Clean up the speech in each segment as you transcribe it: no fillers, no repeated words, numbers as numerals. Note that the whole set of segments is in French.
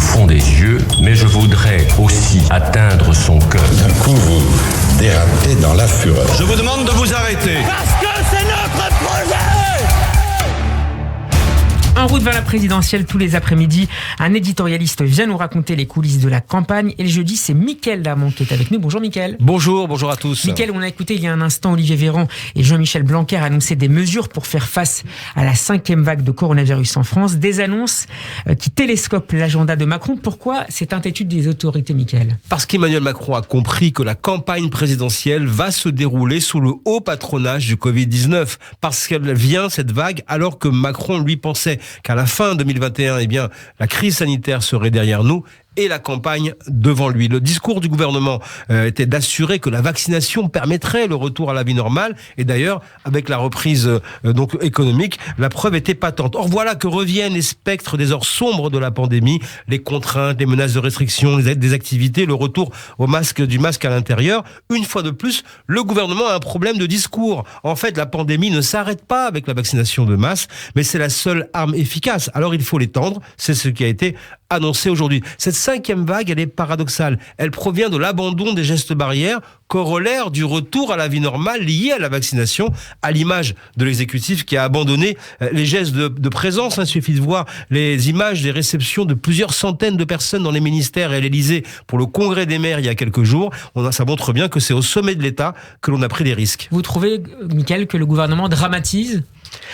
fond des yeux, mais je voudrais aussi atteindre son cœur. D'un coup, vous dérapez dans la fureur. Je vous demande de vous arrêter. Parce que c'est notre projet! En route vers la présidentielle, tous les après-midi, un éditorialiste vient nous raconter les coulisses de la campagne. Et le jeudi, c'est Mickaël Darmon qui est avec nous. Bonjour Mickaël. Bonjour à tous. Mickaël, on a écouté il y a un instant Olivier Véran et Jean-Michel Blanquer annoncer des mesures pour faire face à la 5e vague de coronavirus en France. Des annonces qui télescopent l'agenda de Macron. Pourquoi cette inquiétude des autorités, Mickaël ? Parce qu'Emmanuel Macron a compris que la campagne présidentielle va se dérouler sous le haut patronage du Covid-19. Parce qu'elle vient, cette vague, alors que Macron, lui, pensait qu'à la fin 2021, la crise sanitaire serait derrière nous et la campagne devant lui. Le discours du gouvernement était d'assurer que la vaccination permettrait le retour à la vie normale. Et d'ailleurs, avec la reprise donc économique, la preuve était patente. Or, voilà que reviennent les spectres des heures sombres de la pandémie, les contraintes, les menaces de restriction, les aides des activités, le retour du masque à l'intérieur. Une fois de plus, le gouvernement a un problème de discours. En fait, la pandémie ne s'arrête pas avec la vaccination de masse, mais c'est la seule arme efficace. Alors, il faut l'étendre. C'est ce qui a été annoncé aujourd'hui. Cette 5e vague, elle est paradoxale. Elle provient de l'abandon des gestes barrières, corollaire du retour à la vie normale lié à la vaccination, à l'image de l'exécutif qui a abandonné les gestes de présence. Il suffit de voir les images des réceptions de plusieurs centaines de personnes dans les ministères et à l'Élysée pour le congrès des maires il y a quelques jours. Ça montre bien que c'est au sommet de l'État que l'on a pris des risques. Vous trouvez, Mickaël, que le gouvernement dramatise ?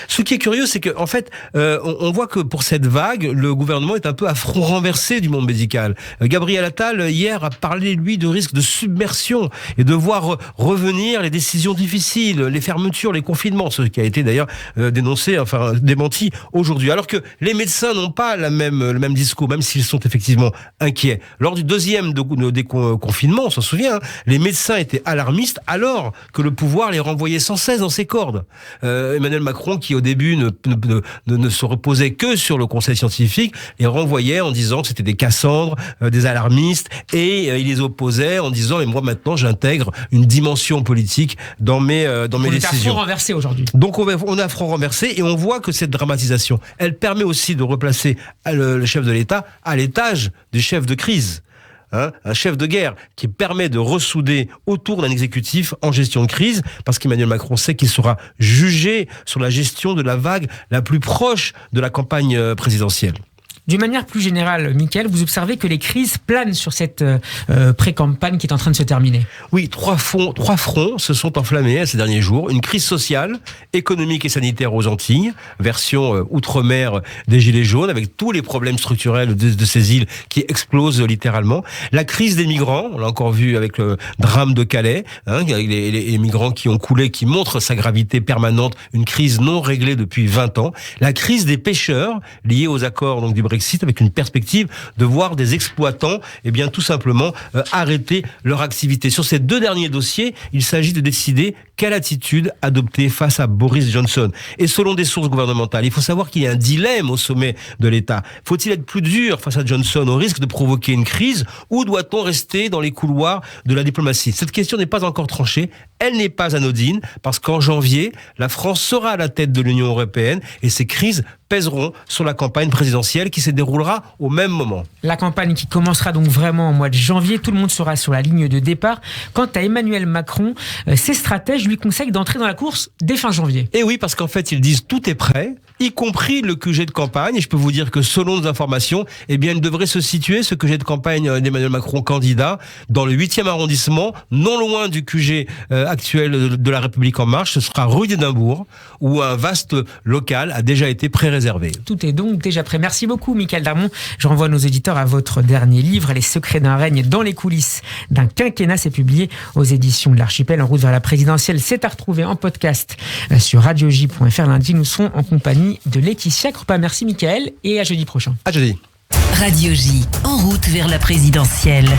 Ce qui est curieux, c'est qu'en fait, on voit que pour cette vague, le gouvernement est un peu à front renversé du monde médical. Gabriel Attal, hier, a parlé, lui, de risque de submersion et de voir revenir les décisions difficiles, les fermetures, les confinements, ce qui a été d'ailleurs démenti aujourd'hui. Alors que les médecins n'ont pas le même discours, même s'ils sont effectivement inquiets. Lors du deuxième des confinements, on s'en souvient, les médecins étaient alarmistes alors que le pouvoir les renvoyait sans cesse dans ses cordes. Emmanuel Macron, qui au début ne se reposait que sur le conseil scientifique, les renvoyait en disant que c'était des Cassandres, des alarmistes, et il les opposait en disant « mais moi maintenant j'intègre une dimension politique dans mes décisions ». On est à front renversé aujourd'hui. Donc on est à front renversé et on voit que cette dramatisation, elle permet aussi de replacer le chef de l'État à l'étage du chef de crise. Un chef de guerre qui permet de ressouder autour d'un exécutif en gestion de crise, parce qu'Emmanuel Macron sait qu'il sera jugé sur la gestion de la vague la plus proche de la campagne présidentielle. D'une manière plus générale, Mickaël, vous observez que les crises planent sur cette pré-campagne qui est en train de se terminer. Oui, trois fronts se sont enflammés ces derniers jours. Une crise sociale, économique et sanitaire aux Antilles, version outre-mer des Gilets jaunes, avec tous les problèmes structurels de ces îles qui explosent littéralement. La crise des migrants, on l'a encore vu avec le drame de Calais, avec les migrants qui ont coulé, qui montrent sa gravité permanente, une crise non réglée depuis 20 ans. La crise des pêcheurs, liée aux accords donc du Brexit, avec une perspective de voir des exploitants tout simplement arrêter leur activité. Sur ces deux derniers dossiers, il s'agit de décider quelle attitude adopter face à Boris Johnson. Et selon des sources gouvernementales, il faut savoir qu'il y a un dilemme au sommet de l'État. Faut-il être plus dur face à Johnson au risque de provoquer une crise, ou doit-on rester dans les couloirs de la diplomatie ? Cette question n'est pas encore tranchée, elle n'est pas anodine, parce qu'en janvier, la France sera à la tête de l'Union européenne et ces crises pèseront sur la campagne présidentielle qui se déroulera au même moment. La campagne qui commencera donc vraiment au mois de janvier, tout le monde sera sur la ligne de départ. Quant à Emmanuel Macron, ses stratèges lui conseillent d'entrer dans la course dès fin janvier. Et oui, parce qu'en fait, ils disent tout est prêt, y compris le QG de campagne. Et je peux vous dire que selon nos informations, il devrait se situer, ce QG de campagne d'Emmanuel Macron candidat, dans le 8e arrondissement, non loin du QG actuel de la République En Marche. Ce sera rue d'Édimbourg, où un vaste local a déjà été pré-réservé. Tout est donc déjà prêt. Merci beaucoup, Mickaël Darmon. Je renvoie nos auditeurs à votre dernier livre, Les secrets d'un règne dans les coulisses d'un quinquennat. C'est publié aux éditions de l'Archipel. En route vers la présidentielle, c'est à retrouver en podcast sur radioj.fr. Lundi, nous serons en compagnie de Laetitia Krupa. Merci, Mickaël, et à jeudi prochain. À jeudi. Radio J, en route vers la présidentielle.